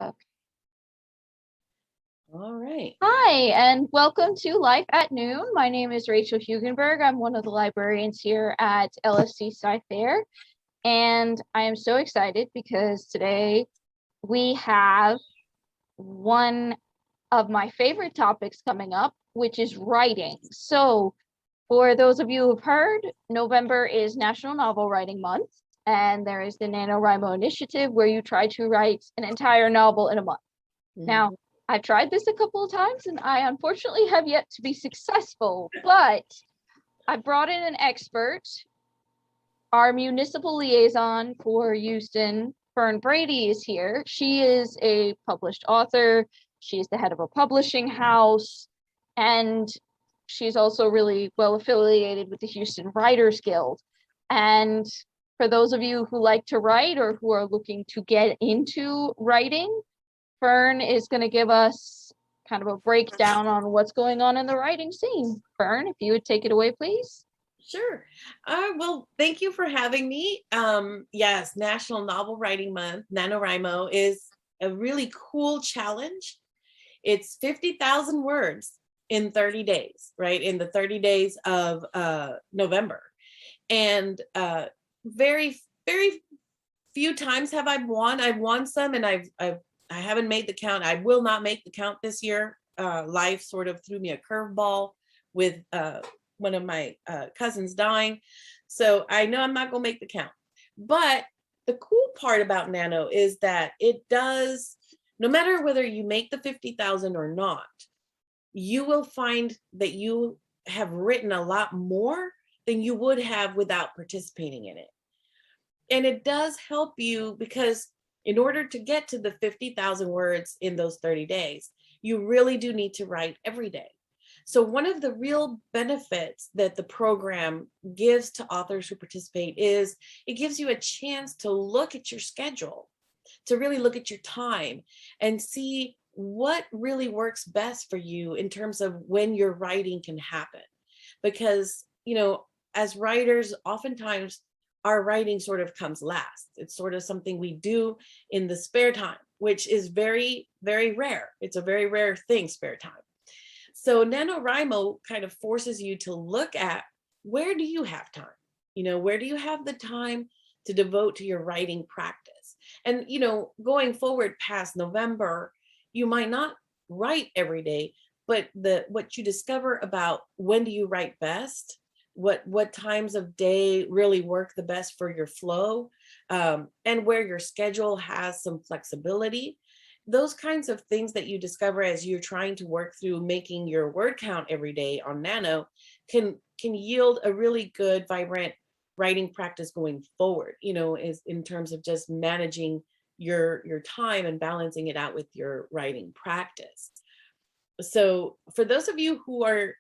Okay. All right. Hi, and welcome to Life at Noon. My name is Rachel Hugenberg. I'm one of the librarians here at LSC Sci-Fair, and I am so excited because today we have one of my favorite topics coming up, which is writing. So for those of you who've heard, November is National Novel Writing Month, and there is the NaNoWriMo initiative where you try to write an entire novel in a month. Now, I've tried this a couple of times and I unfortunately have yet to be successful, but I brought in an expert. Our municipal liaison for Houston, Fern Brady, is here. She is a published author. She's the head of a publishing house, and she's also really well affiliated with the Houston Writers Guild. And for those of you who like to write or who are looking to get into writing, Fern is going to give us kind of a breakdown on what's going on in the writing scene. Fern, if you would take it away, please. Sure. Well, thank you for having me. Yes, National Novel Writing Month, NaNoWriMo, is a really cool challenge. It's 50,000 words in 30 days, right? In the 30 days of November. And very, very few times have I won. I've won some and I haven't made the count. I will not make the count this year. Life sort of threw me a curveball with one of my cousins dying. So I know I'm not gonna make the count. But the cool part about Nano is that it does, no matter whether you make the 50,000 or not, you will find that you have written a lot more than you would have without participating in it. And it does help you because in order to get to the 50,000 words in those 30 days, you really do need to write every day. So one of the real benefits that the program gives to authors who participate is it gives you a chance to look at your schedule, to really look at your time and see what really works best for you in terms of when your writing can happen. Because, you know, as writers, oftentimes our writing sort of comes last. It's sort of something we do in the spare time, which is very, very rare. It's a very rare thing, spare time. So NaNoWriMo kind of forces you to look at where do you have time? You know, where do you have the time to devote to your writing practice? And, you know, going forward past November, you might not write every day, but what you discover about when do you write best, what times of day really work the best for your flow, and where your schedule has some flexibility. Those kinds of things that you discover as you're trying to work through making your word count every day on Nano can yield a really good, vibrant writing practice going forward, you know, is in terms of just managing your time and balancing it out with your writing practice. So for those of you who are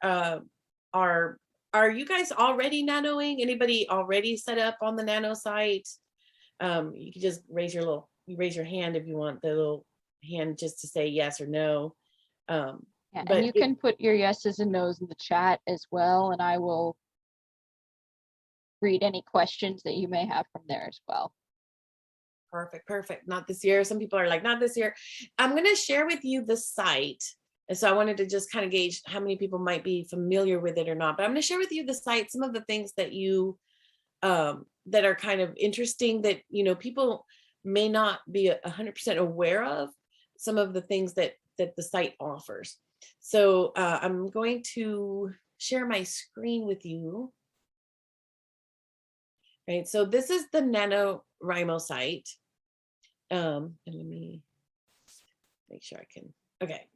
you guys already nanoing? Anybody already set up on the Nano site? You can just raise your hand if you want the little hand just to say yes or no. Yeah, and you can put your yeses and nos in the chat as well, and I will read any questions that you may have from there as well. Perfect. Not this year. Some people are like, not this year. I'm going to share with you the site. And so I wanted to just kind of gauge how many people might be familiar with it or not. But I'm going to share with you the site, some of the things that you that are kind of interesting that, you know, people may not be 100% aware of, some of the things that the site offers. So I'm going to share my screen with you. Right, so this is the NaNoWriMo site. And let me make sure I can, okay.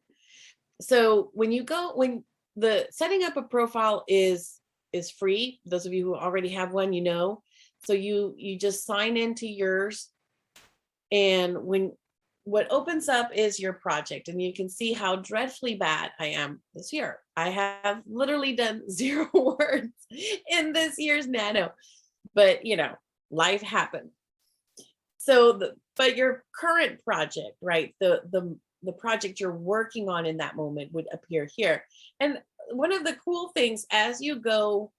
So when the setting up a profile is free. Those of you who already have one, you know. So you just sign into yours, and what opens up is your project, and you can see how dreadfully bad I am this year. I have literally done 0 words in this year's Nano, but you know, life happened. So but your current project, right? The project you're working on in that moment would appear here. And one of the cool things as you go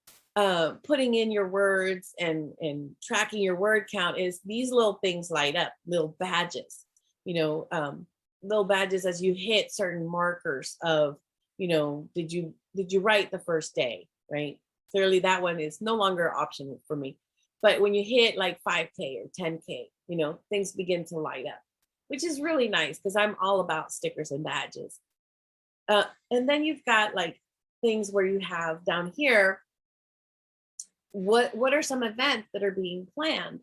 putting in your words and tracking your word count is these little things light up, little badges. You know, little badges as you hit certain markers of, you know, did you write the first day, right? Clearly that one is no longer an option for me. But when you hit like 5K or 10K, you know, things begin to light up, which is really nice because I'm all about stickers and badges. And then you've got like things where you have down here, what are some events that are being planned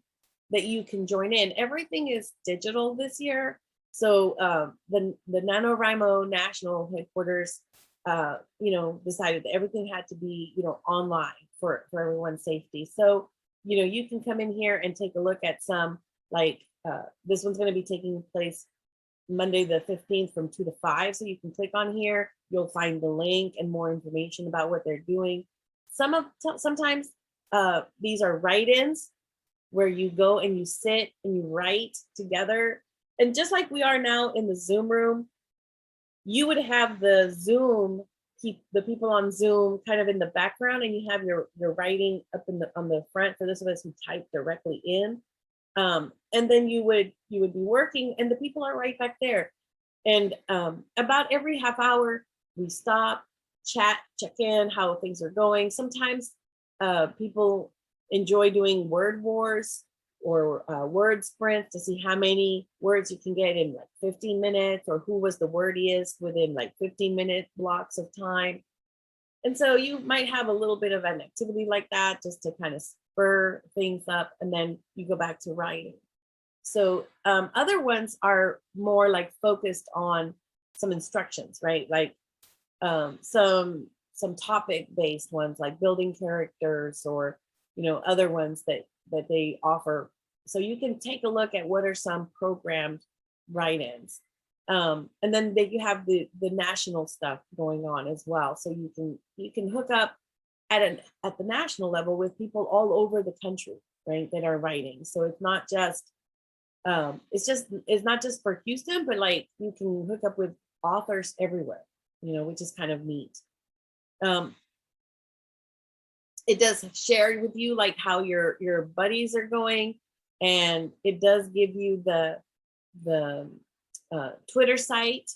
that you can join in? Everything is digital this year. So the NaNoWriMo national headquarters, you know, decided that everything had to be, you know, online for everyone's safety. So, you know, you can come in here and take a look at some, like this one's going to be taking place Monday the 15th from 2 to 5. So you can click on here, you'll find the link and more information about what they're doing. Sometimes these are write-ins where you go and you sit and you write together. And just like we are now in the Zoom room, you would have the Zoom, the people on Zoom kind of in the background, and you have your writing up on the front for those of us who type directly in. And then you would be working and the people are right back there. And about every half hour, we stop, chat, check in, how things are going. Sometimes people enjoy doing word wars or word sprints to see how many words you can get in like 15 minutes, or who was the wordiest within like 15-minute blocks of time. And so you might have a little bit of an activity like that just to kind of spur things up, and then you go back to writing. So other ones are more like focused on some instructions, right? Like some topic-based ones like building characters, or, you know, other ones that they offer. So you can take a look at what are some programmed write-ins. And then you have the national stuff going on as well. So you can hook up at the national level with people all over the country, right, that are writing. So it's not just for Houston, but like you can hook up with authors everywhere, you know, which is kind of neat. It does share with you like how your buddies are going, and it does give you the Twitter site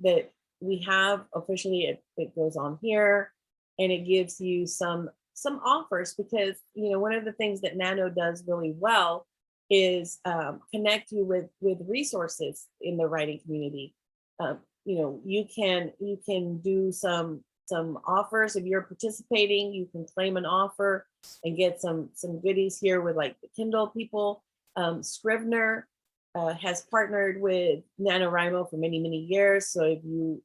that we have officially. It goes on here, and it gives you some offers, because, you know, one of the things that Nano does really well is connect you with resources in the writing community. You know, you can do some offers. If you're participating, you can claim an offer and get some goodies here with like the Kindle people. Scrivener has partnered with NaNoWriMo for many years. So if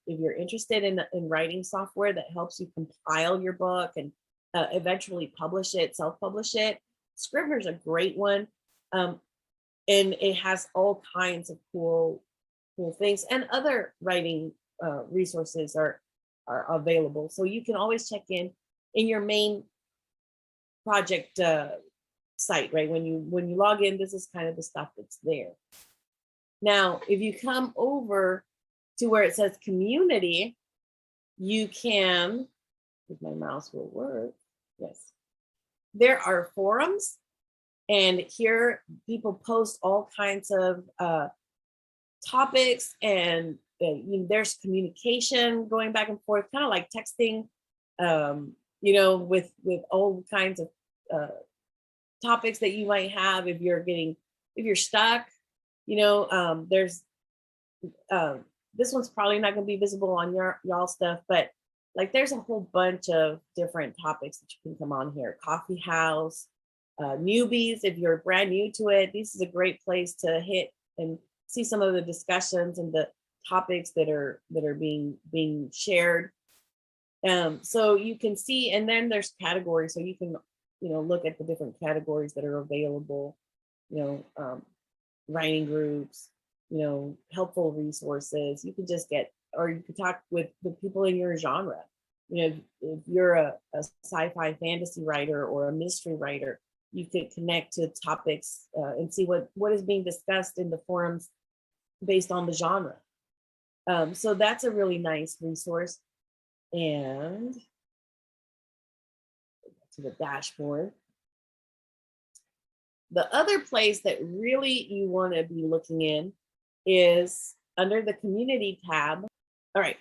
you're interested in writing software that helps you compile your book and eventually self-publish it, Scrivener is a great one. And it has all kinds of cool things, and other writing resources are available. So you can always check in your main project site, right? When you log in, this is kind of the stuff that's there. Now, if you come over to where it says community, you can, if my mouse will work, yes, there are forums, and here people post all kinds of topics, and you know, there's communication going back and forth, kind of like texting, you know, with all kinds of topics that you might have if you're stuck, you know. There's this one's probably not going to be visible on y'all stuff, but like there's a whole bunch of different topics that you can come on here. Coffee house, newbies, if you're brand new to it, this is a great place to hit and see some of the discussions and the topics that are being shared. So you can see, and then there's categories, so you can, you know, look at the different categories that are available, you know, writing groups, you know, helpful resources. You can just get, or you can talk with the people in your genre. You know, if you're a sci-fi fantasy writer or a mystery writer, you could connect to topics and see what is being discussed in the forums based on the genre. So that's a really nice resource. And to the dashboard. The other place that really you want to be looking in is under the community tab. All right.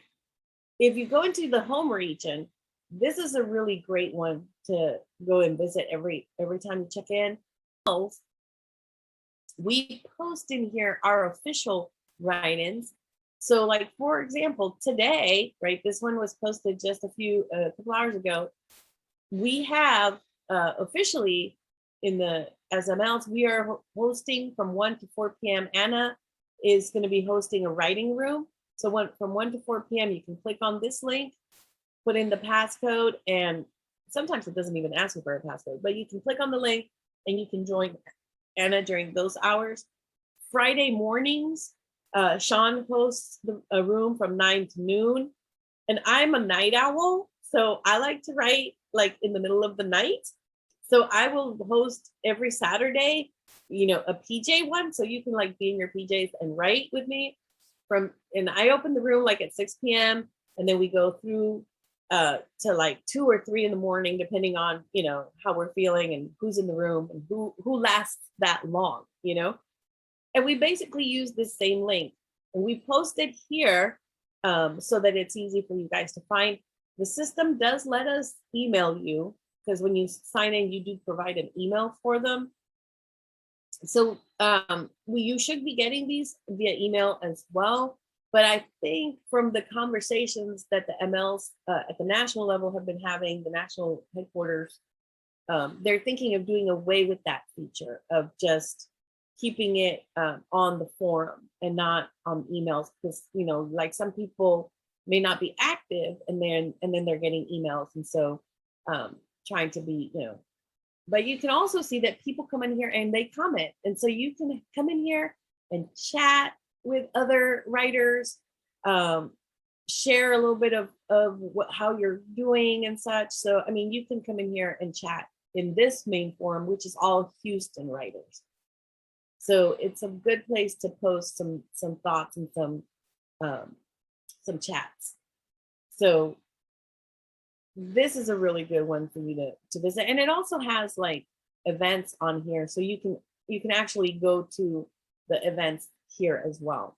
If you go into the home region, this is a really great one to go and visit every time you check in. We post in here our official write-ins. So like, for example, today, right, this one was posted just a couple hours ago. We have officially in the SMLs, we are hosting from 1 to 4 p.m. Anna is going to be hosting a writing room. So from 1 to 4 p.m., you can click on this link, put in the passcode, and sometimes it doesn't even ask you for a passcode, but you can click on the link and you can join Anna during those hours. Friday mornings, Sean hosts a room from 9 to noon. And I'm a night owl, so I like to write like in the middle of the night. So I will host every Saturday, a PJ one. So you can like be in your PJs and write with me and I open the room like at 6 p.m. and then we go through to like 2 or 3 in the morning, depending on, how we're feeling and who's in the room and who lasts that long, And we basically use this same link and we post it here so that it's easy for you guys to find. The system does let us email you because when you sign in, you do provide an email for them. So you should be getting these via email as well. But I think from the conversations that the MLs at the national level have been having, the national headquarters, they're thinking of doing away with that feature of just keeping it on the forum and not on emails because, like some people may not be active and then they're getting emails. And so trying to be, but you can also see that people come in here and they comment. And so you can come in here and chat with other writers, share a little bit of how you're doing and such. So, I mean, you can come in here and chat in this main forum, which is all Houston writers. So it's a good place to post some thoughts and some chats. So this is a really good one for you to visit. And it also has like events on here. So you can actually go to the events here as well.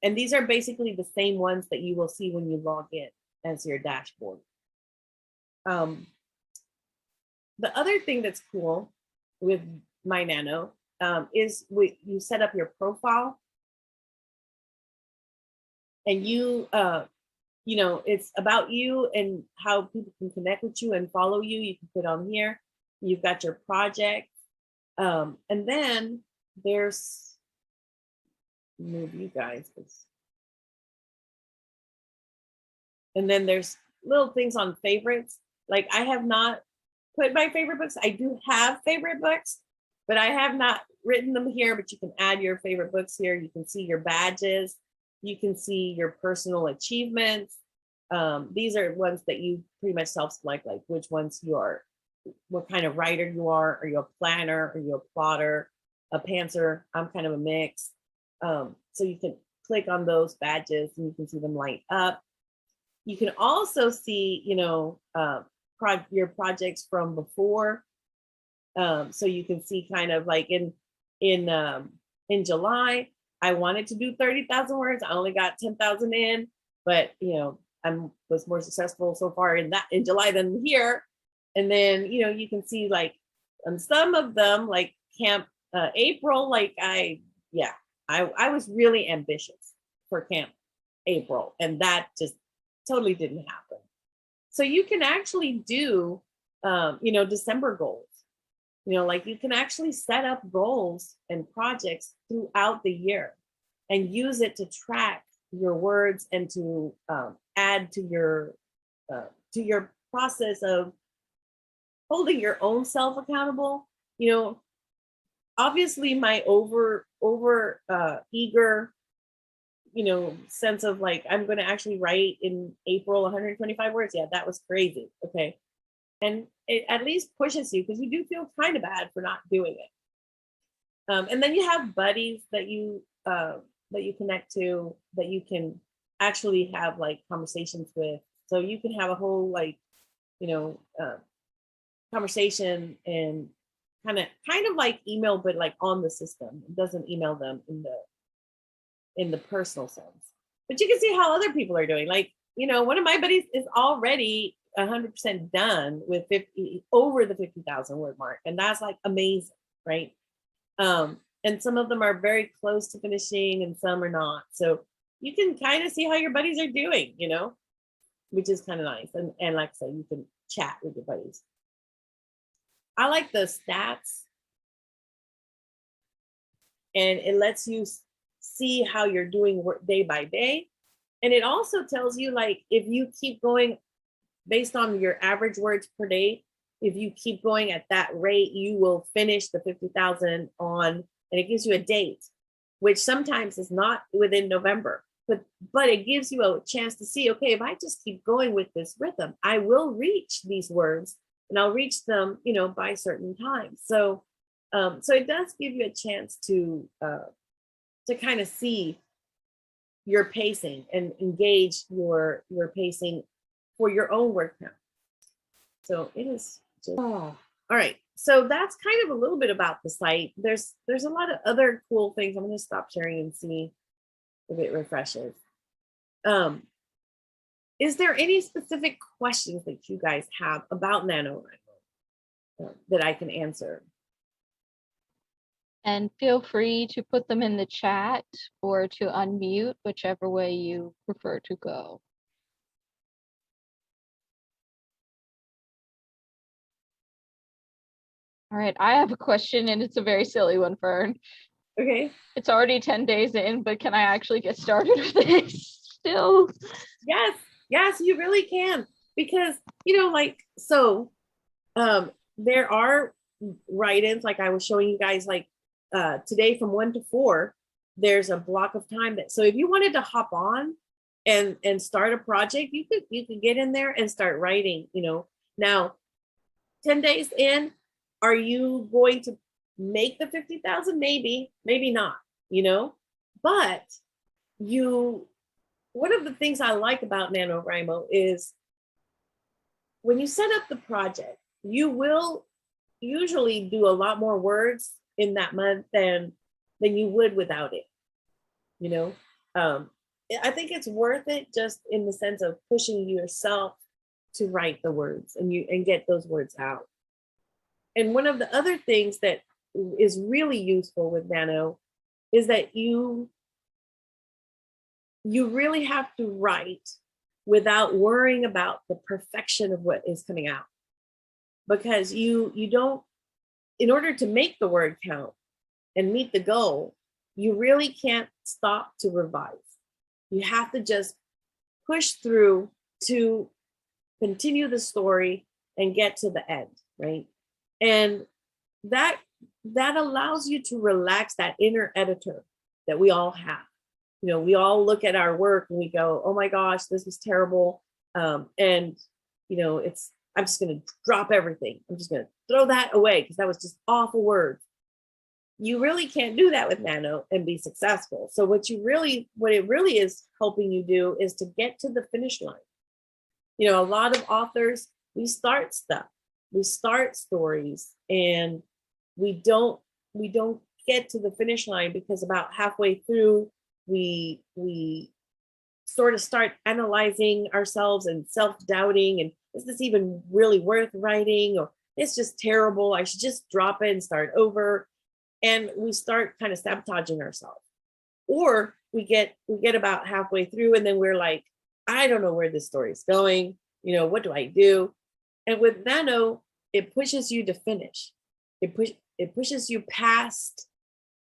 And these are basically the same ones that you will see when you log in as your dashboard. The other thing that's cool with My Nano is you set up your profile and it's about you and how people can connect with you and follow you. You can put on here, you've got your project. And then there's, move you guys. And then there's little things on favorites. Like I have not put my favorite books. I do have favorite books, but I have not written them here, but you can add your favorite books here. You can see your badges. You can see your personal achievements. These are ones that you pretty much self-select, like which ones you are, what kind of writer you are. Are you a planner? Are you a plotter, a pantser? I'm kind of a mix. So you can click on those badges and you can see them light up. You can also see, your projects from before. So you can see kind of like in July, I wanted to do 30,000 words. I only got 10,000 in, but I was more successful so far in July than here. And then, you can see like on some of them, like Camp April, like I was really ambitious for Camp April, and that just totally didn't happen. So you can actually do, December goals. Like you can actually set up goals and projects throughout the year and use it to track your words and to add to your process of holding your own self accountable. Obviously my over eager, sense of like, I'm going to actually write in April 125 words. Yeah, that was crazy. Okay. And it at least pushes you because you do feel kind of bad for not doing it. And then you have buddies that you connect to that you can actually have like conversations with. So you can have a whole like, conversation and kind of like email, but like on the system. It doesn't email them in the personal sense. But you can see how other people are doing. Like, one of my buddies is already 100% done with over the 50,000 word mark. And that's like amazing, right? And some of them are very close to finishing and some are not. So you can kind of see how your buddies are doing, which is kind of nice. And like I said, you can chat with your buddies. I like the stats. And it lets you see how you're doing work day by day. And it also tells you, like, if you keep going based on your average words per day, if you keep going at that rate, you will finish the 50,000 on, and it gives you a date, which sometimes is not within November, but it gives you a chance to see, okay, if I just keep going with this rhythm, I will reach these words and I'll reach them, by certain times. So it does give you a chance to kind of see your pacing and engage your pacing for your own word count. So it is just, all right. So that's kind of a little bit about the site. There's a lot of other cool things. I'm going to stop sharing and see if it refreshes. Is there any specific questions that you guys have about NaNoWriMo that I can answer? And feel free to put them in the chat or to unmute, whichever way you prefer to go. All right, I have a question and it's a very silly one, Fern. Okay. It's already 10 days in, but can I actually get started with this still? Yes, you really can. Because, there are write-ins, like I was showing you guys, like today from 1 to 4, there's a block of time so if you wanted to hop on and start a project, you could get in there and start writing. Now 10 days in, are you going to make the 50,000? Maybe not, but one of the things I like about NaNoWriMo is when you set up the project, you will usually do a lot more words in that month than you would without it. I think it's worth it just in the sense of pushing yourself to write the words and get those words out. And one of the other things that is really useful with Nano is that you really have to write without worrying about the perfection of what is coming out, because you don't, in order to make the word count and meet the goal, you really can't stop to revise. You have to just push through to continue the story and get to the end, right? And that allows you to relax that inner editor that we all have. We all look at our work and we go, oh my gosh, this was terrible. And I'm just going to drop everything. I'm just going to throw that away because that was just awful words. You really can't do that with Nano and be successful. So what it really is helping you do is to get to the finish line. A lot of authors, we start stuff, we start stories, and we don't get to the finish line because about halfway through, we sort of start analyzing ourselves and self-doubting, and is this even really worth writing, or it's just terrible, I should just drop it and start over. And we start kind of sabotaging ourselves. Or we get about halfway through and then we're like, I don't know where this story is going, what do I do? And with Nano, it pushes you to finish. It pushes you past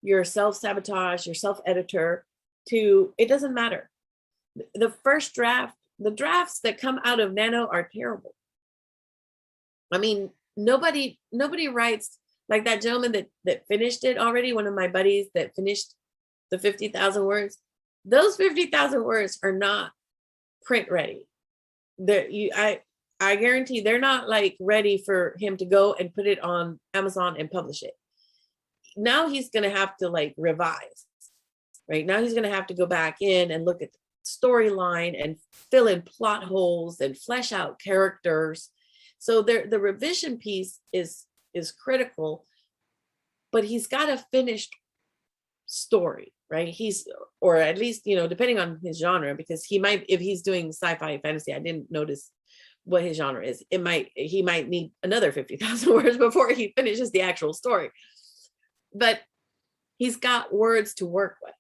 your self-sabotage, your self-editor, to, it doesn't matter. The first draft, the drafts that come out of Nano are terrible. I mean, nobody writes like that gentleman that finished it already, one of my buddies that finished the 50,000 words. Those 50,000 words are not print ready. I guarantee they're not like ready for him to go and put it on Amazon and publish it. Now he's going to have to like revise, right? Now he's going to have to go back in and look at the storyline and fill in plot holes and flesh out characters. So the revision piece is critical, but he's got a finished story, right? He's, or at least, you know, depending on his genre, because he might, if he's doing sci-fi fantasy, I didn't notice what his genre is. He might need another 50,000 words before he finishes the actual story. But he's got words to work with,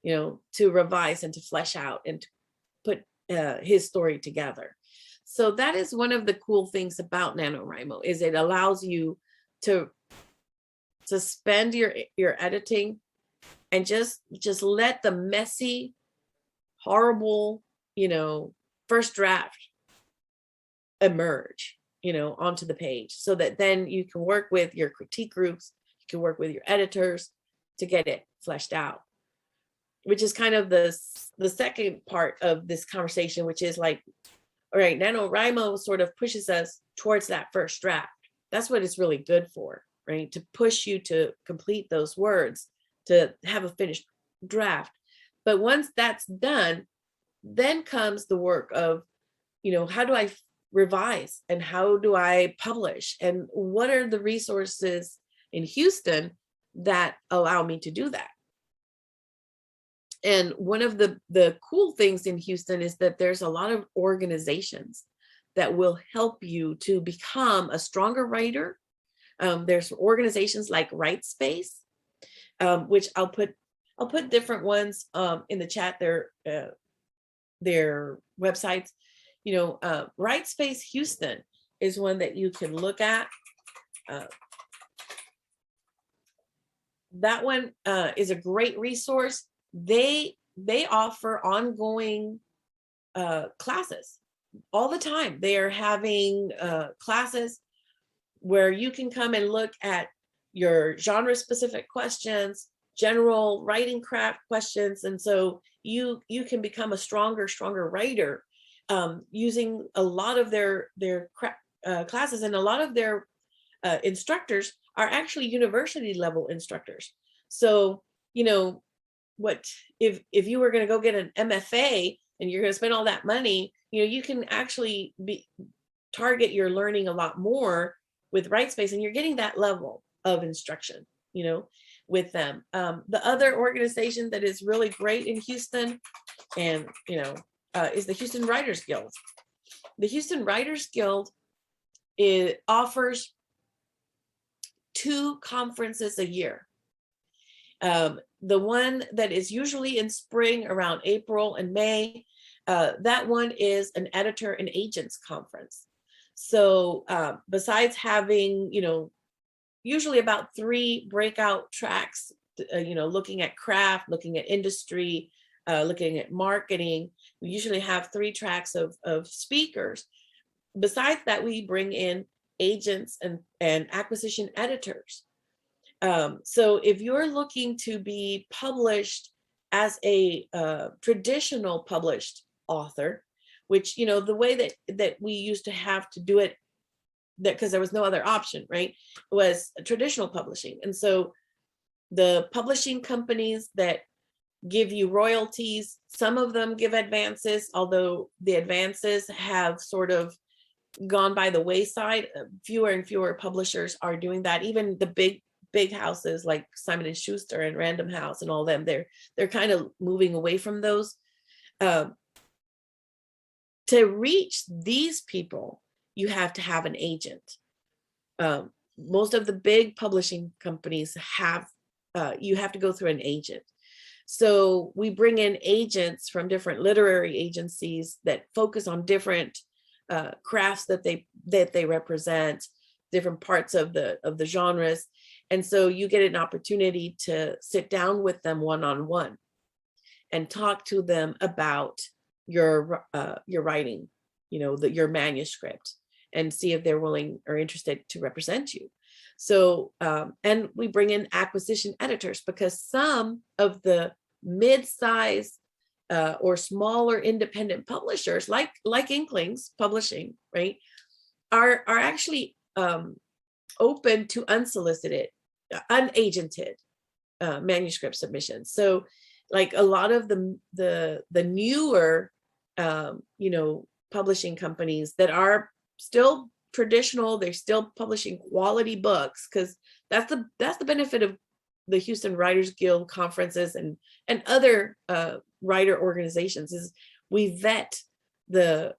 you know, to revise and to flesh out and to put his story together. So that is one of the cool things about NaNoWriMo, is it allows you to suspend your editing and just let the messy, horrible, you know, first draft emerge, you know, onto the page, so that then you can work with your critique groups, you can work with your editors to get it fleshed out, which is kind of the second part of this conversation, which is like, all right, NaNoWriMo sort of pushes us towards that first draft. That's what it's really good for, right? To push you to complete those words, to have a finished draft. But once that's done, then comes the work of, you know, how do I revise and how do I publish, and what are the resources in Houston that allow me to do that? And one of the cool things in Houston is that there's a lot of organizations that will help you to become a stronger writer. There's organizations like WriteSpace, which I'll put different ones in the chat, their websites. You know, WriteSpace Houston is one that you can look at. That one is a great resource. They offer ongoing classes all the time. They are having classes where you can come and look at your genre specific questions, general writing craft questions, and so you can become a stronger writer using a lot of their classes. And a lot of their instructors are actually university level instructors. So, you know, what if you were going to go get an MFA and you're going to spend all that money, you know, you can actually target your learning a lot more with WriteSpace, and you're getting that level of instruction, you know, with them. The other organization that is really great in Houston, and you know, is the Houston Writers Guild. The Houston Writers Guild offers 2 conferences a year. The one that is usually in spring around April and May, that one is an editor and agents conference. So besides having, you know, usually about 3 breakout tracks, you know, looking at craft, looking at industry, looking at marketing, we usually have 3 tracks of speakers. Besides that, we bring in agents and acquisition editors. So if you're looking to be published as a traditional published author, which, you know, the way that we used to have to do it, that because there was no other option, right, was traditional publishing. And so the publishing companies that give you royalties, some of them give advances, although the advances have sort of gone by the wayside. Fewer and fewer publishers are doing that. Even the big houses like Simon & Schuster and Random House and all them, they're kind of moving away from those. To reach these people, you have to have an agent. Most of the big publishing companies have, you have to go through an agent. So we bring in agents from different literary agencies that focus on different crafts that they represent, different parts of the genres. And so you get an opportunity to sit down with them one-on-one and talk to them about your writing, you know, your manuscript, and see if they're willing or interested to represent you. So, and we bring in acquisition editors, because some of the mid-size or smaller independent publishers, like Inklings Publishing, right, are actually open to unsolicited, unagented manuscript submissions. So, like a lot of the newer, you know, publishing companies that are still traditional, they're still publishing quality books, because that's the benefit of the Houston Writers Guild conferences and other writer organizations is we vet the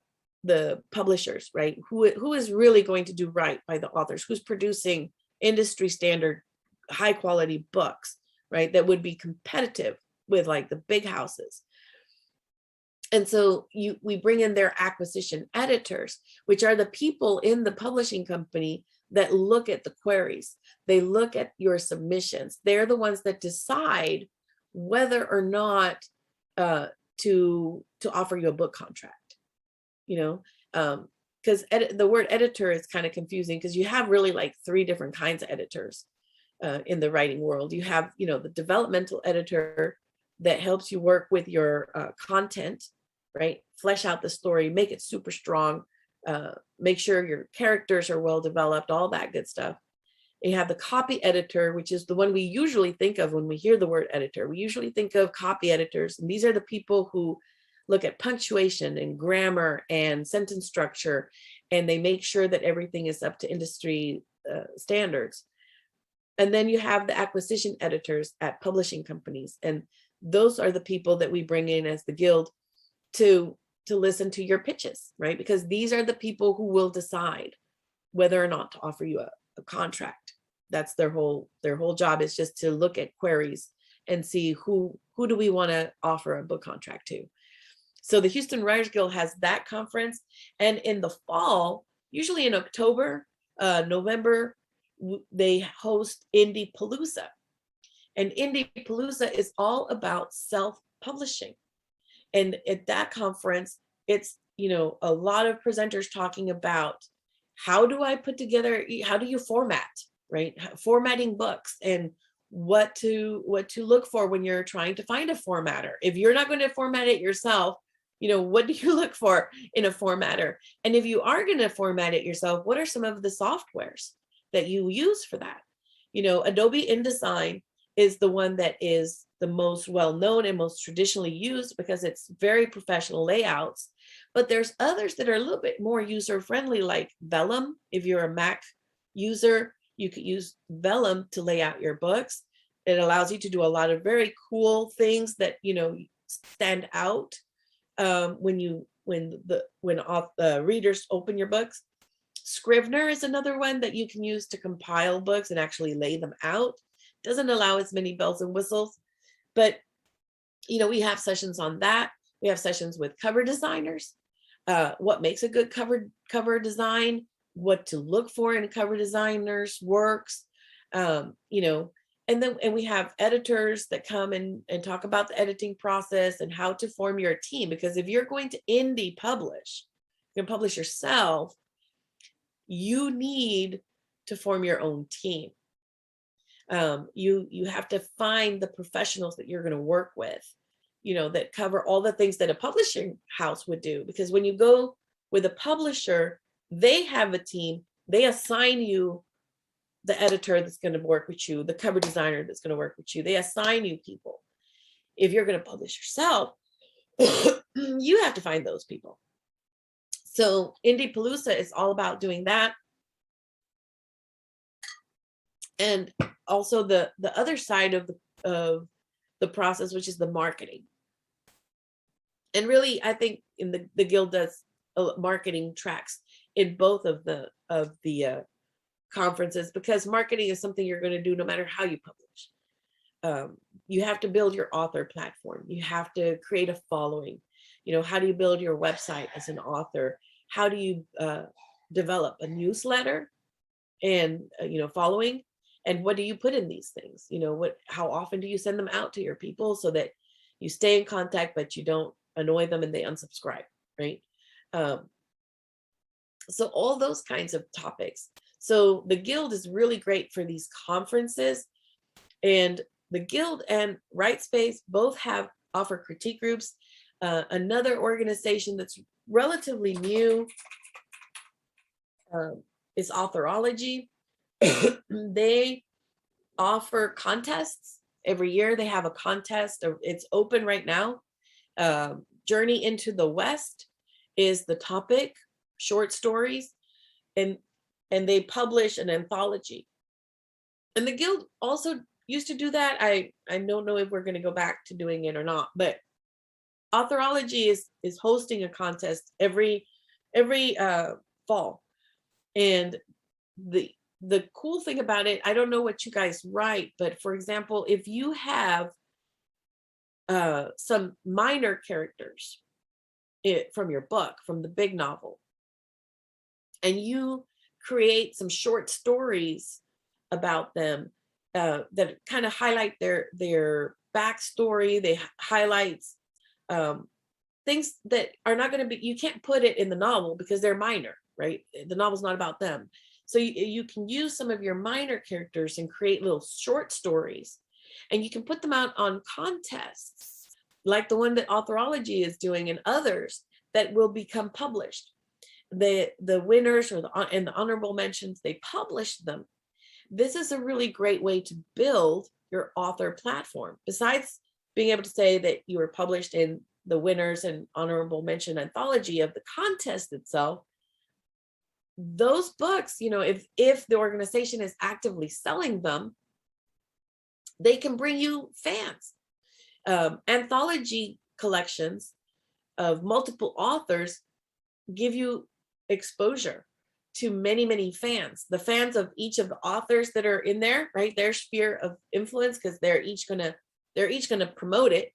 publishers, right? Who is really going to do right by the authors, who's producing industry standard, high quality books, right? That would be competitive with like the big houses. And so we bring in their acquisition editors, which are the people in the publishing company that look at the queries. They look at your submissions. They're the ones that decide whether or not to offer you a book contract. Because the word editor is kind of confusing because you have really like 3 different kinds of editors in the writing world. You have, the developmental editor that helps you work with your content, right? Flesh out the story, make it super strong, make sure your characters are well developed, all that good stuff. You have the copy editor, which is the one we usually think of when we hear the word editor. We usually think of copy editors, and these are the people who look at punctuation and grammar and sentence structure, and they make sure that everything is up to industry standards. And then you have the acquisition editors at publishing companies, and those are the people that we bring in as the guild to listen to your pitches, right? Because these are the people who will decide whether or not to offer you a contract. That's their whole job, is just to look at queries and see who do we want to offer a book contract to. So the Houston Writers Guild has that conference, and in the fall, usually in October, November, they host Indie Palooza. And Indie Palooza is all about self-publishing. And at that conference, it's, a lot of presenters talking about how do I put together, how do you format, right? Formatting books, and what to look for when you're trying to find a formatter. If you're not going to format it yourself, what do you look for in a formatter? And if you are going to format it yourself, what are some of the softwares that you use for that? Adobe InDesign is the one that is the most well-known and most traditionally used because it's very professional layouts. But there's others that are a little bit more user-friendly, like Vellum. If you're a Mac user, you could use Vellum to lay out your books. It allows you to do a lot of very cool things that, stand out when readers open your books. Scrivener is another one that you can use to compile books and actually lay them out. Doesn't allow as many bells and whistles, but we have sessions on that. We have sessions with cover designers, what makes a good cover design, what to look for in cover designers' works, and we have editors that come and talk about the editing process and how to form your team. Because if you're going to indie publish, you can publish yourself, you need to form your own team. You have to find the professionals that you're going to work with, that cover all the things that a publishing house would do. Because when you go with a publisher, they have a team. They assign you the editor that's going to work with you, the cover designer that's going to work with you. They assign you people. If you're going to publish yourself, you have to find those people. So Indie Palooza is all about doing that. And also the other side of the process, which is the marketing. And really, I think in the guild does marketing tracks in both of the conferences, because marketing is something you're going to do no matter how you publish. You have to build your author platform. You have to create a following. How do you build your website as an author? How do you develop a newsletter and following? And what do you put in these things? How often do you send them out to your people so that you stay in contact, but you don't annoy them and they unsubscribe, right? So all those kinds of topics. So the guild is really great for these conferences, and the guild and WriteSpace both offer critique groups. Another organization that's relatively new is Authorology. They offer contests every year. They have a contest. It's open right now. Journey into the West is the topic, short stories, and they publish an anthology. And the guild also used to do that. I don't know if we're going to go back to doing it or not, but Authorology is hosting a contest every fall. And the cool thing about it, I don't know what you guys write, but for example, if you have some minor characters from your book, from the big novel, and you create some short stories about them that kind of highlight their backstory, they highlight things that are not going to be, you can't put it in the novel because they're minor, right? The novel's not about them. So you can use some of your minor characters and create little short stories, and you can put them out on contests like the one that Authorology is doing and others that will become published. The winners or and the honorable mentions, they publish them. This is a really great way to build your author platform. Besides being able to say that you were published in the winners and honorable mention anthology of the contest itself, those books, you know, if the organization is actively selling them, they can bring you fans. Anthology collections of multiple authors give you exposure to many fans, the fans of each of the authors that are in there, right? Their sphere of influence, because they're each gonna promote it.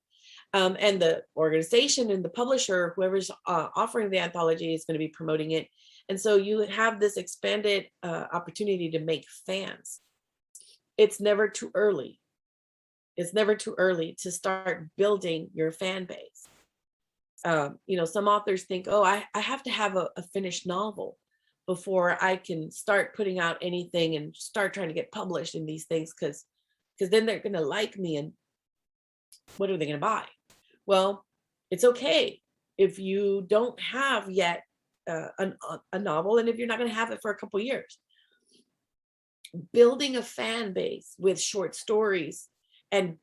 And the organization and the publisher, whoever's offering the anthology, is going to be promoting it. And so you have this expanded opportunity to make fans. It's never too early. It's never too early to start building your fan base. You know, some authors think, oh, I have to have a finished novel before I can start putting out anything and start trying to get published in these things, because then they're going to like me, and what are they going to buy? Well, it's okay if you don't have yet a novel, and if you're not going to have it for a couple years. Building a fan base with short stories and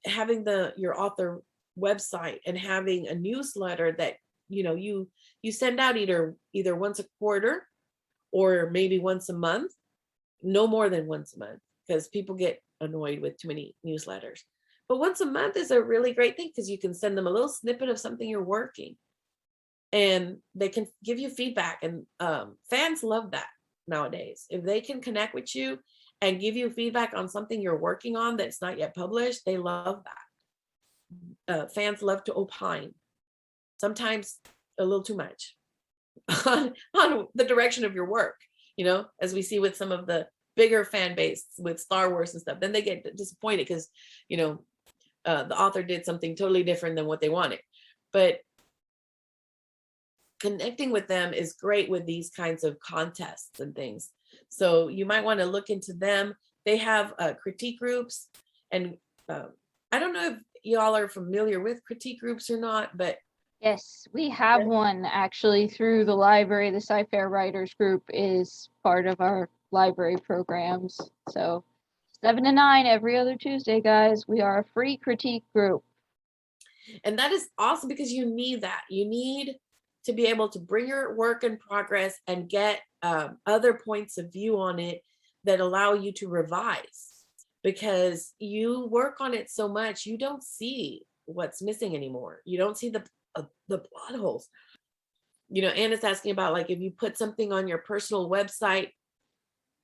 having your author website and having a newsletter that, you know, you send out either once a quarter or maybe once a month, no more than once a month, because people get annoyed with too many newsletters. But once a month is a really great thing, because you can send them a little snippet of something you're working, and they can give you feedback. And fans love that nowadays. If they can connect with you and give you feedback on something you're working on that's not yet published, they love that. Fans love to opine, sometimes a little too much, on the direction of your work, you know, as we see with some of the bigger fan base with Star Wars and stuff. Then they get disappointed because, you know, the author did something totally different than what they wanted. But connecting with them is great with these kinds of contests and things. So you might want to look into them. They have critique groups, and I don't know if y'all are familiar with critique groups or not, but yes, we have one actually through the library. The Sci-Fair Writers Group is part of our library programs. So 7 to 9 every other Tuesday, guys. We are a free critique group. And that is awesome, because you need that. You need to be able to bring your work in progress and get other points of view on it that allow you to revise, because you work on it so much, you don't see what's missing anymore. You don't see the plot holes. You know, Anna's asking about, like, if you put something on your personal website,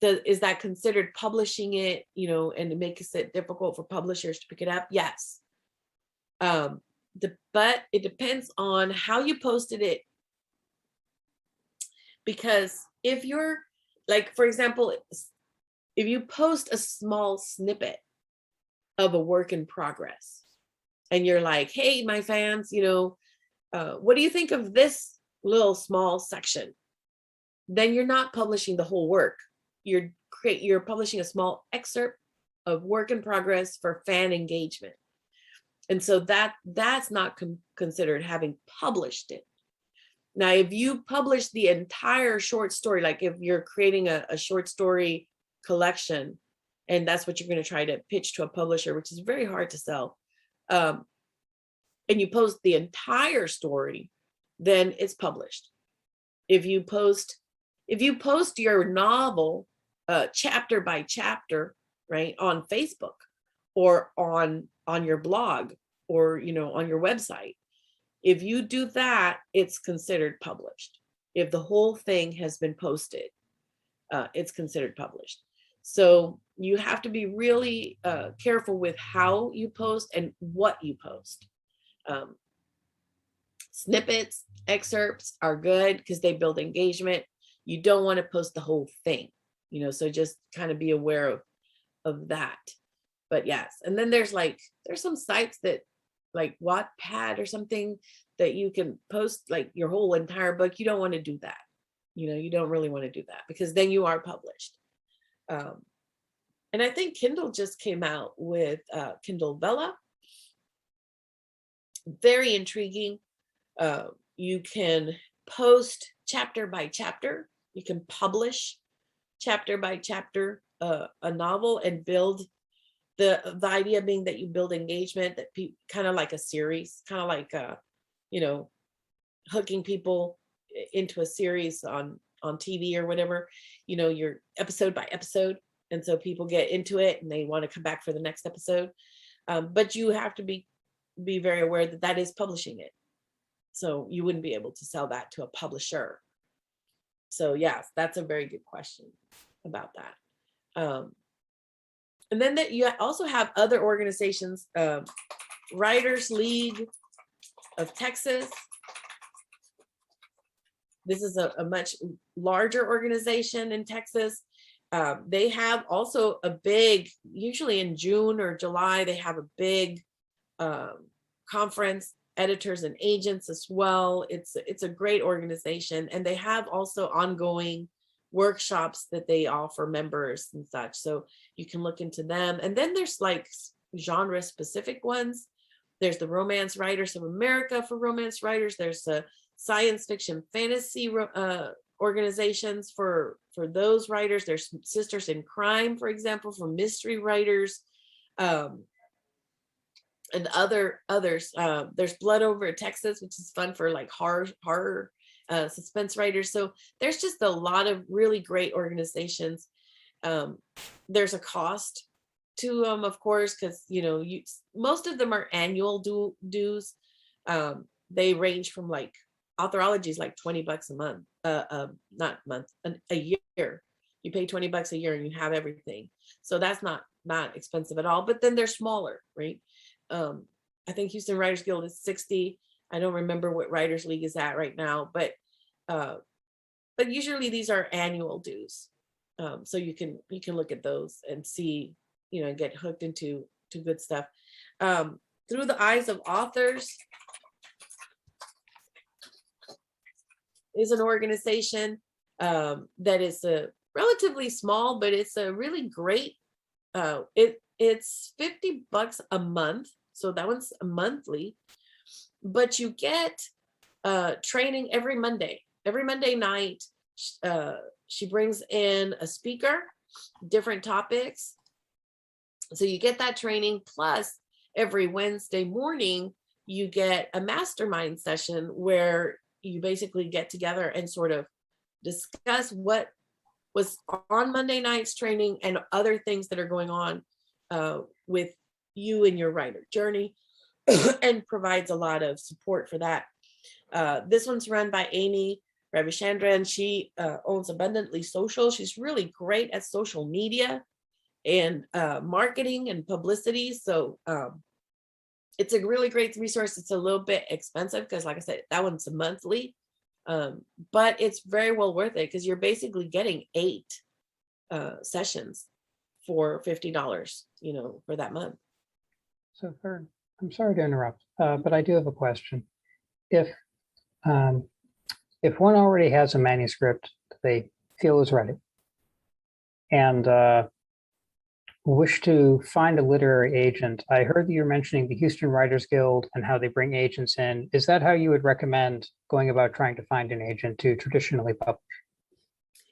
is that considered publishing it, you know, and it makes it difficult for publishers to pick it up? Yes. But it depends on how you posted it. Because if you're, like, for example, if you post a small snippet of a work in progress, and you're like, hey, my fans, you know, what do you think of this little small section? Then you're not publishing the whole work. You're publishing a small excerpt of work in progress for fan engagement. And so that's not considered having published it. Now, if you publish the entire short story, like if you're creating a short story collection, and that's what you're going to try to pitch to a publisher, which is very hard to sell, and you post the entire story, then it's published. If you post your novel chapter by chapter, right, on Facebook, or on your blog, or on your website. If you do that, it's considered published. If the whole thing has been posted, it's considered published. So you have to be really careful with how you post and what you post. Snippets, excerpts are good because they build engagement. You don't want to post the whole thing, so just kind of be aware of that. But yes, and then there's some sites that, like Wattpad or something, that you can post like your whole entire book. You don't want to do that. You don't really want to do that, because then you are published. And I think Kindle just came out with Kindle Vella. Very intriguing. You can post chapter by chapter. You can publish chapter by chapter a novel, and build the idea being that you build engagement, that kind of like a series, kind of like hooking people into a series on TV or whatever, you're episode by episode. And so people get into it and they want to come back for the next episode. But you have to be very aware that that is publishing it. So you wouldn't be able to sell that to a publisher. So yes, that's a very good question about that. And then you also have other organizations, Writers League of Texas. This is a much larger organization in Texas. They have also a big, usually in June or July, they have a big conference, editors and agents as well. It's a great organization, and they have also ongoing workshops that they offer members and such. So you can look into them. And then there's like genre specific ones. There's the Romance Writers of America for romance writers. There's the science fiction fantasy organizations for those writers. There's Sisters in Crime, for example, for mystery writers, and others. There's Blood Over Texas, which is fun for like horror suspense writers. So there's just a lot of really great organizations. There's a cost to them, of course, because most of them are annual dues. They range from like authorology is like $20 a month, not month, a year. You pay $20 a year and you have everything. So that's not expensive at all. But then they're smaller, right? I think Houston Writers Guild is $60. I don't remember what Writers League is at right now, but usually these are annual dues. So you can look at those and see, get hooked into good stuff. Through the Eyes of Authors is an organization that is relatively small, but it's a really great. It's $50 a month, so that one's a monthly, but you get training every Monday. Every Monday night, she brings in a speaker, different topics. So you get that training, plus every Wednesday morning, you get a mastermind session where you basically get together and sort of discuss what was on Monday night's training and other things that are going on with you and your writer journey, and provides a lot of support for that. This one's run by Amy Ravichandran. She owns Abundantly Social. She's really great at social media and marketing and publicity. So it's a really great resource. It's a little bit expensive because, like I said, that one's a monthly, but it's very well worth it because you're basically getting 8 sessions for $50, for that month. So Fern, I'm sorry to interrupt, but I do have a question. If one already has a manuscript that they feel is ready and wish to find a literary agent, I heard that you're mentioning the Houston Writers Guild and how they bring agents in. Is that how you would recommend going about trying to find an agent to traditionally publish?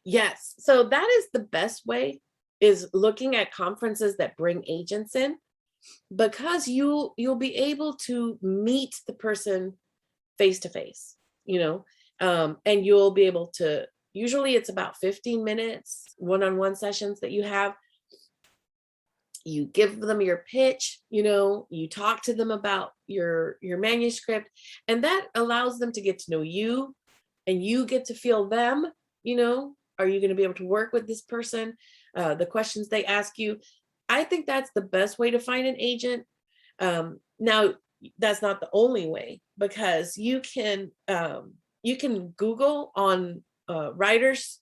Yes. So that is the best way, is looking at conferences that bring agents in, because you'll be able to meet the person face to face, and you'll be able to, usually it's about 15 minutes, one-on-one sessions that you have. you give them your pitch, you talk to them about your manuscript, and that allows them to get to know you, and you get to feel them. Are you going to be able to work with this person? The questions they ask you. I think that's the best way to find an agent. Now, that's not the only way, because you can Google on Writer's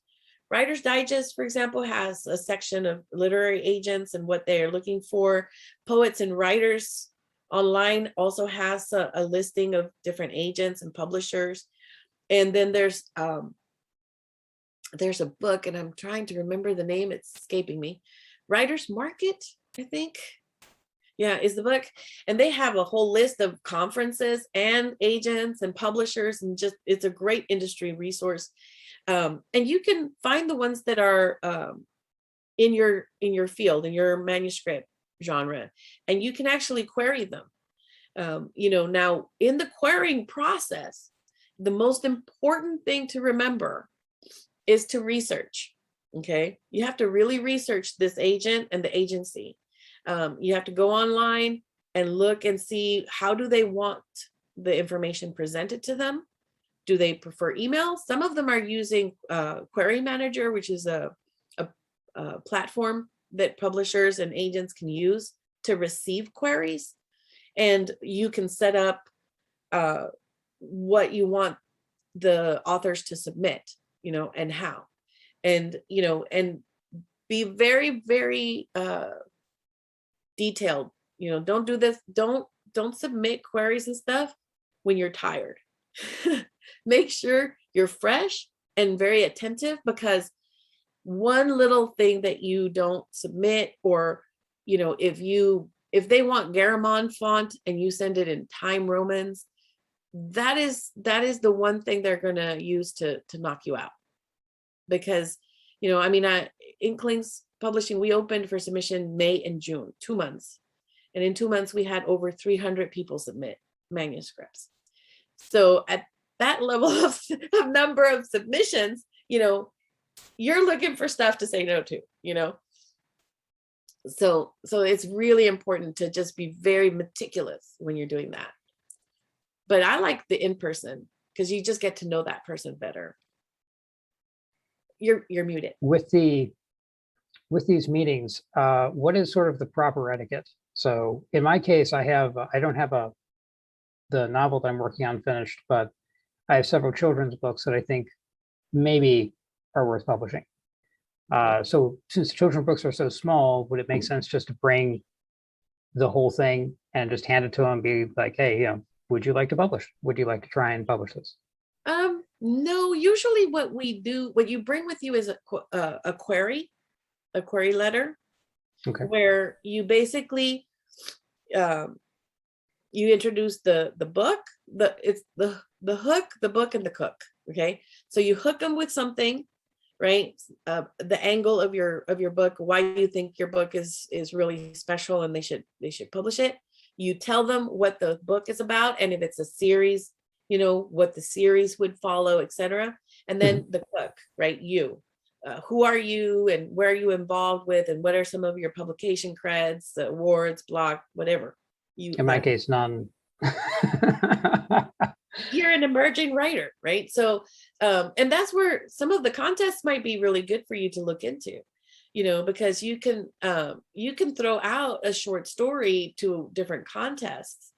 Digest, for example, has a section of literary agents and what they are looking for. Poets and Writers Online also has a listing of different agents and publishers. And then there's a book, and I'm trying to remember the name, it's escaping me. Writer's Market, I think. Yeah, is the book. And they have a whole list of conferences and agents and publishers, and just, it's a great industry resource. And you can find the ones that are in your field, in your manuscript genre, and you can actually query them. Now in the querying process, the most important thing to remember is to research. Okay, you have to really research this agent and the agency. You have to go online and look and see, how do they want the information presented to them? Do they prefer email? Some of them are using Query Manager, which is a platform that publishers and agents can use to receive queries. And you can set up what you want the authors to submit, and how. And, and be very, very detailed. Don't do this. Don't submit queries and stuff when you're tired. Make sure you're fresh and very attentive, because one little thing that you don't submit, or if they want Garamond font and you send it in Time Romans, that is the one thing they're going to use to knock you out. Because Inklings Publishing, we opened for submission May and June, 2 months, and in 2 months we had over 300 people submit manuscripts. So at that level of number of submissions, you're looking for stuff to say no to, so it's really important to just be very meticulous when you're doing that. But I like the in-person, because you just get to know that person better. You're muted. With these meetings, what is sort of the proper etiquette? So in my case, I don't have the novel that I'm working on finished, but I have several children's books that I think maybe are worth publishing. So since children's books are so small, would it make sense just to bring the whole thing and just hand it to them and be like, hey, would you like to publish? Would you like to try and publish this? No, usually what you bring with you is a query letter. Okay. Where you basically you introduce the book, it's the hook, the book, and the cook. Okay, so you hook them with something, right? The angle of your book, why you think your book is really special and they should publish it. You tell them what the book is about, and if it's a series, what the series would follow, etc. And then the cook, right? Who are you, and where are you involved with, and what are some of your publication creds, awards, blog, whatever. In my case, none. You're an emerging writer, right? So, and that's where some of the contests might be really good for you to look into, because you can throw out a short story to different contests.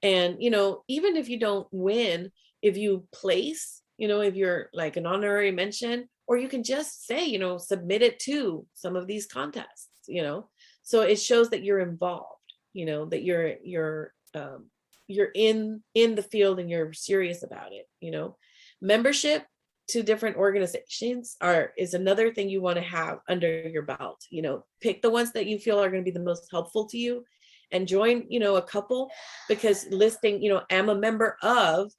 And, even if you don't win, if you place, if you're like an honorary mention, or you can just say, submit it to some of these contests, so it shows that you're involved, that you're in the field and you're serious about it. Membership to different organizations is another thing you want to have under your belt. Pick the ones that you feel are going to be the most helpful to you, and join, a couple, because listing, am a member of,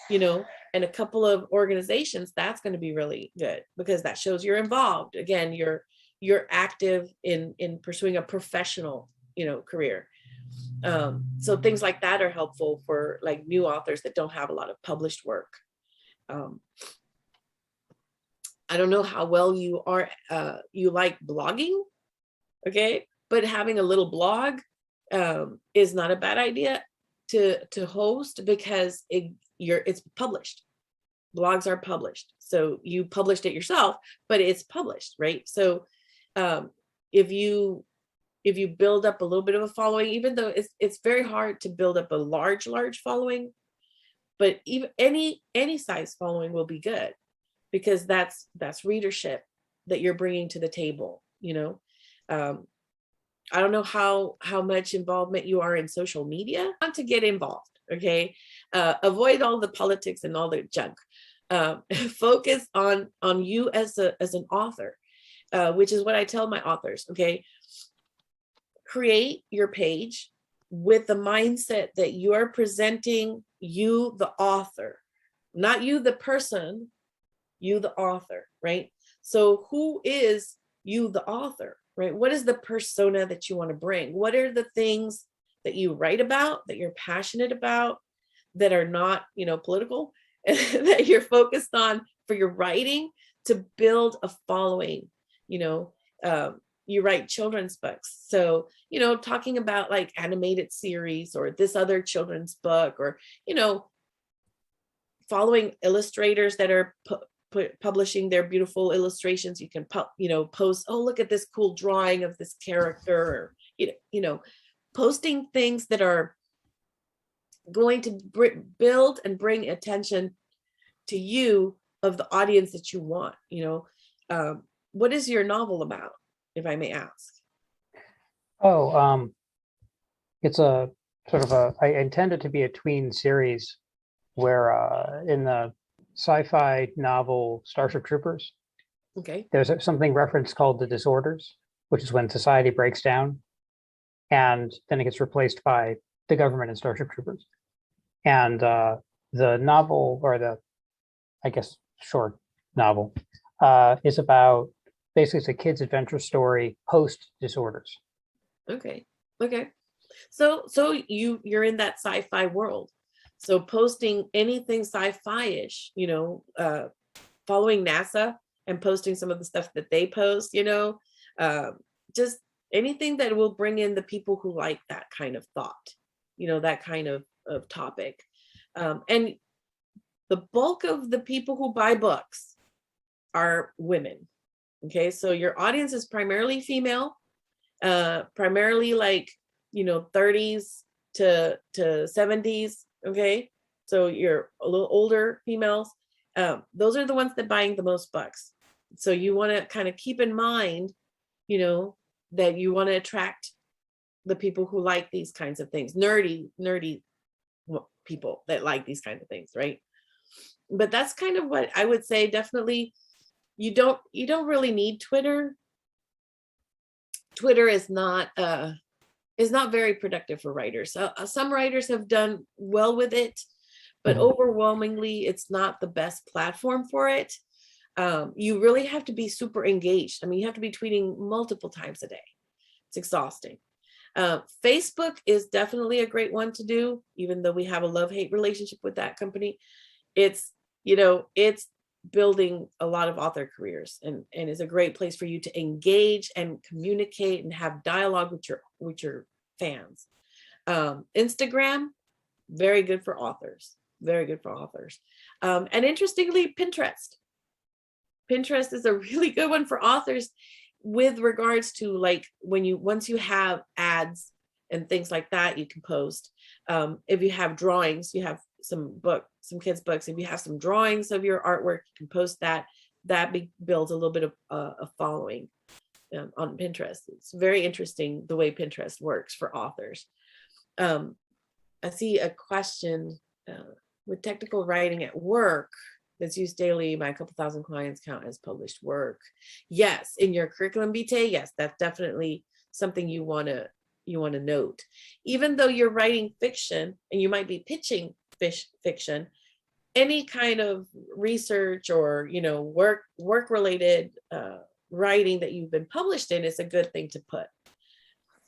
and a couple of organizations, that's going to be really good, because that shows you're involved. Again, you're active in pursuing a professional, career. So things like that are helpful for like new authors that don't have a lot of published work. I don't know how well you like blogging. Okay. but having a little blog is not a bad idea to host, because it's published. Blogs are published. So you published it yourself, but it's published, right? So if you build up a little bit of a following, even though it's very hard to build up a large following, but even any size following will be good, because that's readership that you're bringing to the table, you know. I don't know how much involvement you are in social media. Want to get involved, okay? Avoid all the politics and all the junk. Focus on you as an author, which is what I tell my authors, okay? Create your page with the mindset that you are presenting you, the author, not you, the person, you, the author, right? So who is you, the author, right? What is the persona that you want to bring? What are the things that you write about, that you're passionate about, that are not, you know, political, that you're focused on for your writing, to build a following? You know, you write children's books, so, you know, talking about like animated series or this other children's book, or, you know, following illustrators that are publishing their beautiful illustrations. You can post, oh, look at this cool drawing of this character, or you know, posting things that are going to build and bring attention to you, of the audience that you want. You know, what is your novel about, if I may ask? Oh, it's a sort of I intend it to be a tween series where in the sci-fi novel Starship Troopers, Okay. there's something referenced called the Disorders, which is when society breaks down and then it gets replaced by the government and Starship Troopers. And the novel, or the, I guess, short novel, is about, basically it's a kid's adventure story post Disorders. Okay. So you're in that sci-fi world. So posting anything sci-fi-ish, you know, following NASA and posting some of the stuff that they post, you know, just anything that will bring in the people who like that kind of thought, you know, that kind of topic. And the bulk of the people who buy books are women. Okay, so your audience is primarily female, primarily like, you know, 30s to 70s. Okay, so you're a little older females. Those are the ones that buying the most books. So you want to kind of keep in mind, you know, that you want to attract the people who like these kinds of things, nerdy people that like these kinds of things, right? But that's kind of what I would say. Definitely, you don't really need Twitter. Twitter is not very productive for writers. Some writers have done well with it, but overwhelmingly, it's not the best platform for it. You really have to be super engaged. I mean, you have to be tweeting multiple times a day. It's exhausting. Facebook is definitely a great one to do, even though we have a love-hate relationship with that company. It's, you know, it's building a lot of author careers, and is a great place for you to engage and communicate and have dialogue with your fans. Instagram, very good for authors, and interestingly, Pinterest is a really good one for authors, with regards to like once you have ads and things like that, you can post. If you have drawings, you have some kids' books, if you have some drawings of your artwork, you can post that. That builds a little bit of a following on Pinterest. It's very interesting the way Pinterest works for authors. I see a question, with technical writing at work that's used daily by a couple thousand clients count as published work. Yes, in your curriculum vitae, yes, that's definitely something you want to note. Even though you're writing fiction and you might be pitching fiction, any kind of research or, you know, work related writing that you've been published in is a good thing to put,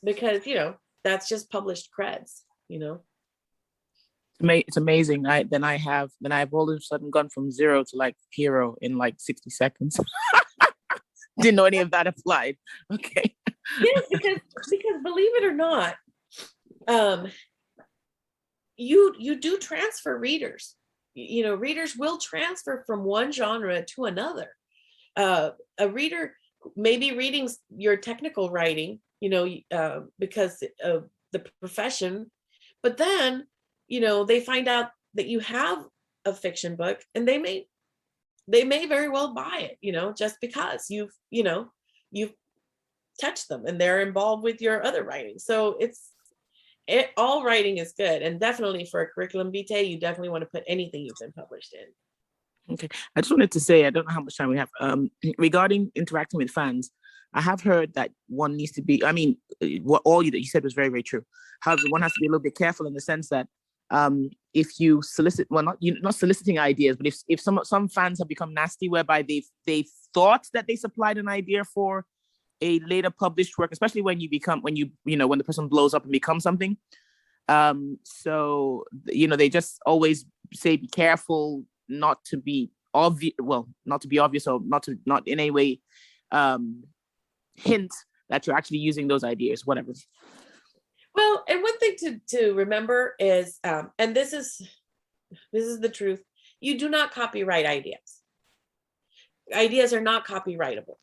because, you know, that's just published creds, you know. It's amazing. I've all of a sudden gone from 0 to like hero in like 60 seconds. Didn't know any of that applied. Okay. Yes, because believe it or not, you do transfer readers. You know, readers will transfer from one genre to another. A reader may be reading your technical writing, you know, because of the profession, but then, you know, they find out that you have a fiction book, and they may very well buy it, you know, just because you've touched them and they're involved with your other writing. So all writing is good, and definitely for a curriculum vitae, you definitely want to put anything you've been published in. Okay. I just wanted to say, I don't know how much time we have. Regarding interacting with fans, I have heard that one needs to be, I mean, what all you said was very, very true. However, one has to be a little bit careful in the sense that if you solicit, well, not soliciting ideas, but if some fans have become nasty, whereby they thought that they supplied an idea for a later published work, especially when when the person blows up and becomes something. So, you know, they just always say, be careful not to be obvious, not to be obvious, or not in any way hint that you're actually using those ideas, whatever. Well, and one thing to remember is, and this is the truth, you do not copyright ideas. Ideas are not copyrightable.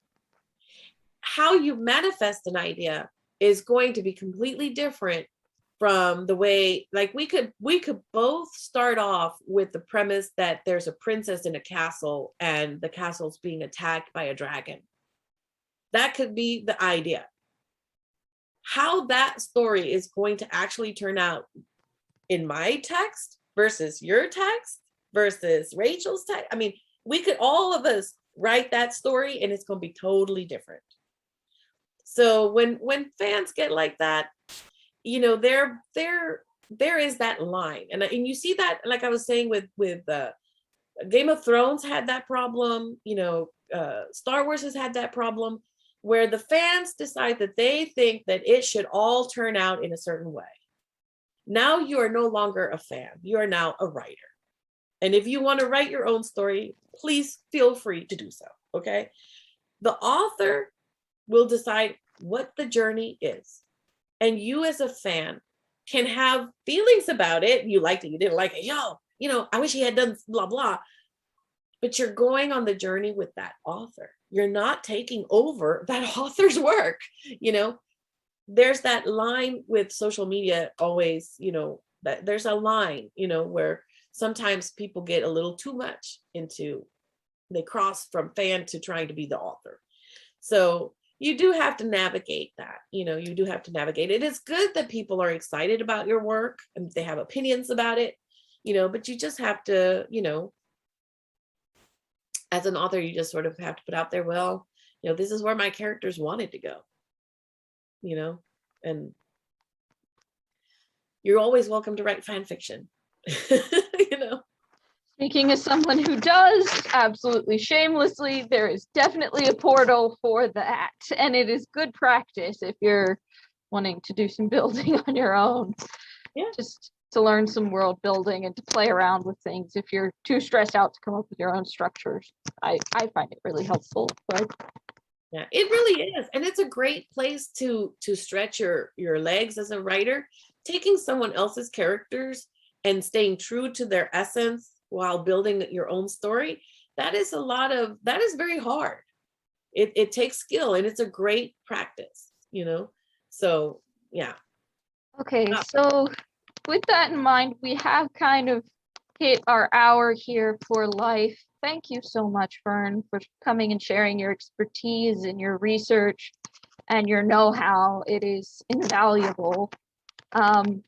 How you manifest an idea is going to be completely different from the way, like we could both start off with the premise that there's a princess in a castle and the castle's being attacked by a dragon. That could be the idea. How that story is going to actually turn out in my text versus your text versus Rachel's text. I mean, we could, all of us, write that story and it's going to be totally different. So when fans get like that, you know, there is that line, and you see that, like I was saying, with Game of Thrones had that problem. You know, Star Wars has had that problem, where the fans decide that they think that it should all turn out in a certain way. Now you are no longer a fan; you are now a writer. And if you want to write your own story, please feel free to do so. Okay, the author will decide what the journey is. And you as a fan can have feelings about it. You liked it, you didn't like it. You know, I wish he had done blah, blah. But you're going on the journey with that author. You're not taking over that author's work. You know, there's that line with social media always, you know, that there's a line, you know, where sometimes people get a little too much they cross from fan to trying to be the author. So you do have to navigate that. You know, you do have to navigate it. It's good that people are excited about your work and they have opinions about it, you know, but you just have to, you know, as an author, you just sort of have to put out there, well, you know, this is where my characters wanted to go, you know, and you're always welcome to write fan fiction, you know. Speaking as someone who does absolutely shamelessly, there is definitely a portal for that. And it is good practice if you're wanting to do some building on your own. Yeah. Just to learn some world building and to play around with things if you're too stressed out to come up with your own structures. I find it really helpful. But yeah, it really is. And it's a great place to stretch your legs as a writer, taking someone else's characters and staying true to their essence while building your own story. That is very hard. It takes skill, and it's a great practice, you know? So yeah. okay, so with that in mind, we have kind of hit our hour here for life. Thank you so much, Fern, for coming and sharing your expertise and your research and your know-how. It is invaluable. I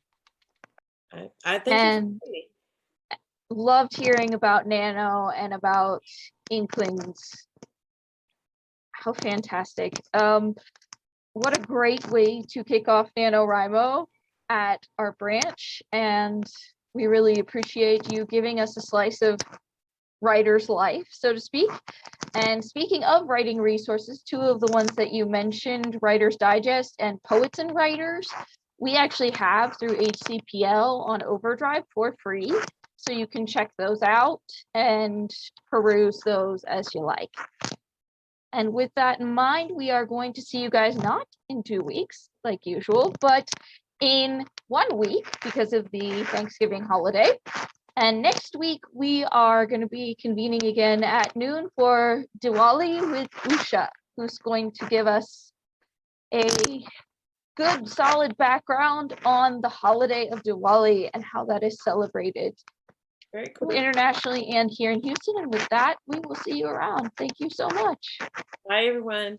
think and loved hearing about Nano and about Inklings. How fantastic. What a great way to kick off NaNoWriMo at our branch. And we really appreciate you giving us a slice of writer's life, so to speak. And speaking of writing resources, two of the ones that you mentioned, Writer's Digest and Poets and Writers, we actually have through HCPL on Overdrive for free. So you can check those out and peruse those as you like. And with that in mind, we are going to see you guys not in 2 weeks, like usual, but in 1 week because of the Thanksgiving holiday. And next week, we are going to be convening again at noon for Diwali with Usha, who's going to give us a good, solid background on the holiday of Diwali and how that is celebrated Very cool. internationally and here in Houston. And with that, we will see you around. Thank you so much. Bye, everyone.